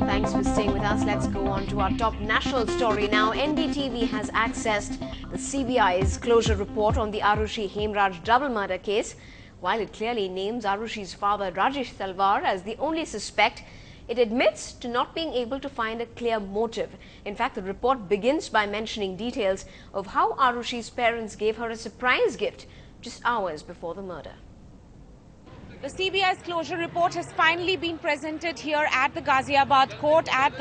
Thanks for staying with us. Let's go on to our top national story now. NDTV has accessed the CBI's closure report on the Arushi Hemraj double murder case. While it clearly names Arushi's father Rajesh Talwar as the only suspect, it admits to not being able to find a clear motive. In fact, the report begins by mentioning details of how Arushi's parents gave her a surprise gift just hours before the murder. The CBI's closure report has finally been presented here at the Ghaziabad court at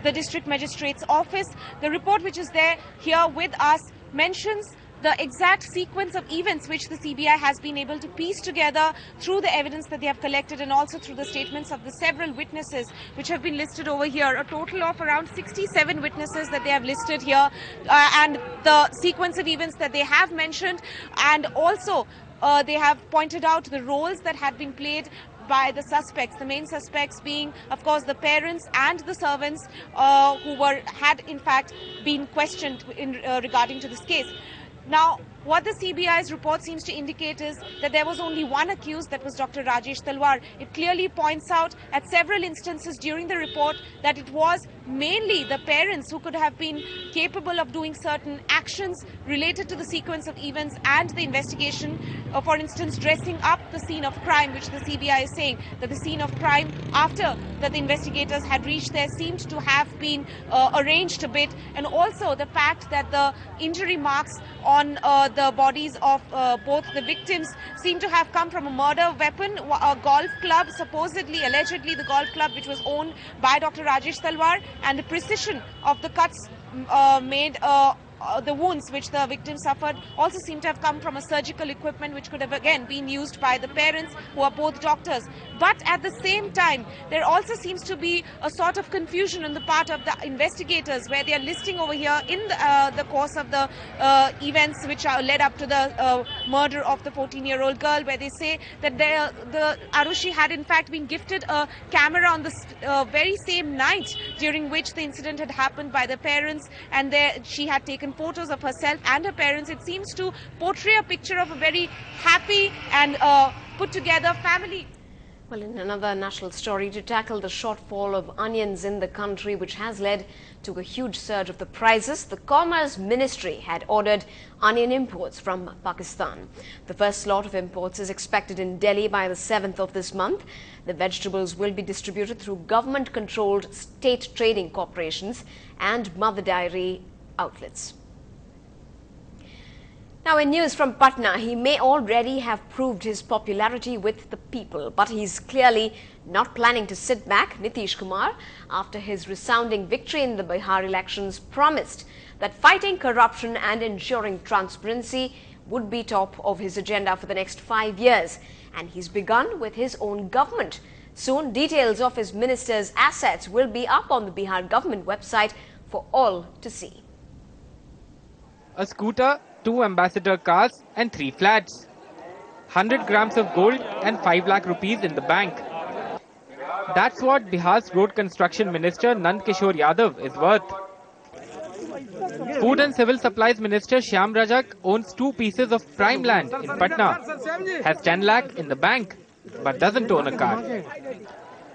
the district magistrate's office. The report which is there here with us mentions the exact sequence of events which the CBI has been able to piece together through the evidence that they have collected and also through the statements of the several witnesses which have been listed over here. A total of around 67 witnesses that they have listed here and the sequence of events that they have mentioned, and also they have pointed out the roles that had been played by the suspects, the main suspects being, of course, the parents and the servants who had in fact been questioned in regarding to this case. Now, what the CBI's report seems to indicate is that there was only one accused, that was Dr. Rajesh Talwar. It clearly points out at several instances during the report that it was mainly the parents who could have been capable of doing certain actions related to the sequence of events and the investigation. For instance, dressing up the scene of crime, which the CBI is saying that the scene of crime after that the investigators had reached there seemed to have been arranged a bit, and also the fact that the injury marks on the bodies of both the victims seem to have come from a murder weapon, a golf club, supposedly, allegedly the golf club which was owned by Dr. Rajesh Talwar, and the precision of the cuts made the wounds which the victim suffered also seem to have come from a surgical equipment which could have again been used by the parents, who are both doctors. But at the same time, there also seems to be a sort of confusion on the part of the investigators, where they are listing over here in the course of the events which are led up to the murder of the 14-year-old girl, where they say that the Arushi had in fact been gifted a camera on the very same night during which the incident had happened by the parents, and there she had taken photos of herself and her parents. It seems to portray a picture of a very happy and put together family. Well, in another national story, to tackle the shortfall of onions in the country, which has led to a huge surge of the prices, the Commerce Ministry had ordered onion imports from Pakistan. The first lot of imports is expected in Delhi by the 7th of this month. The vegetables will be distributed through government-controlled state trading corporations and mother dairy outlets. Now, in news from Patna, he may already have proved his popularity with the people, but he's clearly not planning to sit back. Nitish Kumar, after his resounding victory in the Bihar elections, promised that fighting corruption and ensuring transparency would be top of his agenda for the next 5 years. And he's begun with his own government. Soon, details of his minister's assets will be up on the Bihar government website for all to see. A scooter, 2 ambassador cars and 3 flats. 100 grams of gold and 5 lakh rupees in the bank. That's what Bihar's Road Construction Minister Nand Kishore Yadav is worth. Food and Civil Supplies Minister Shyam Rajak owns 2 pieces of prime land in Patna, has 10 lakh in the bank, but doesn't own a car.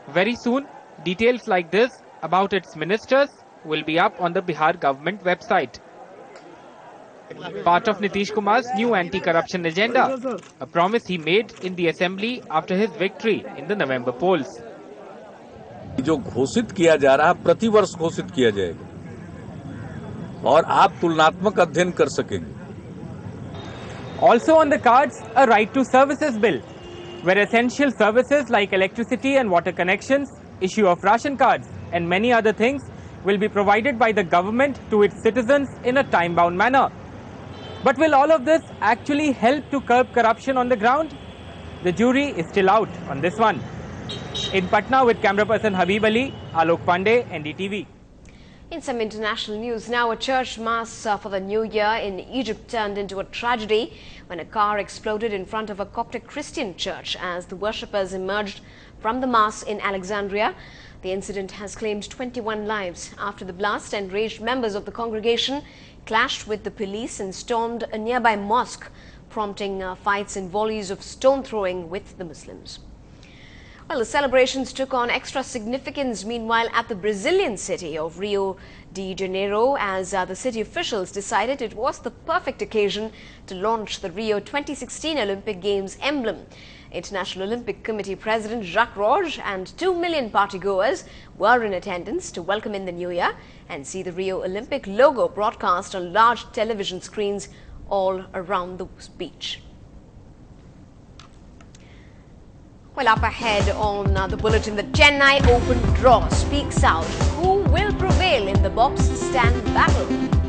Very soon, details like this about its ministers will be up on the Bihar government website. Part of Nitish Kumar's new anti-corruption agenda, a promise he made in the assembly after his victory in the November polls. जो घोषित किया जा रहा है प्रतिवर्ष घोषित किया जाएगा और आप तुलनात्मक अध्ययन कर सकेंगे. Also on the cards, a right to services bill, where essential services like electricity and water connections, issue of ration cards and many other things will be provided by the government to its citizens in a time-bound manner. But will all of this actually help to curb corruption on the ground? The jury is still out on this one. In Patna with camera person Habib Ali, Alok Pandey, NDTV. In some international news now, a church mass for the new year in Egypt turned into a tragedy when a car exploded in front of a Coptic Christian church as the worshippers emerged from the mass in Alexandria. The incident has claimed 21 lives after the blast. Enraged members of the congregation clashed with the police and stormed a nearby mosque, prompting fights and volleys of stone throwing with the Muslims. Well, the celebrations took on extra significance meanwhile at the Brazilian city of Rio de Janeiro, as the city officials decided it was the perfect occasion to launch the Rio 2016 Olympic Games emblem. International Olympic Committee President Jacques Roche and 2 million partygoers were in attendance to welcome in the new year and see the Rio Olympic logo broadcast on large television screens all around the beach. Well, up ahead on the bulletin, the Chennai Open draw speaks out. Who will prevail in the box stand battle?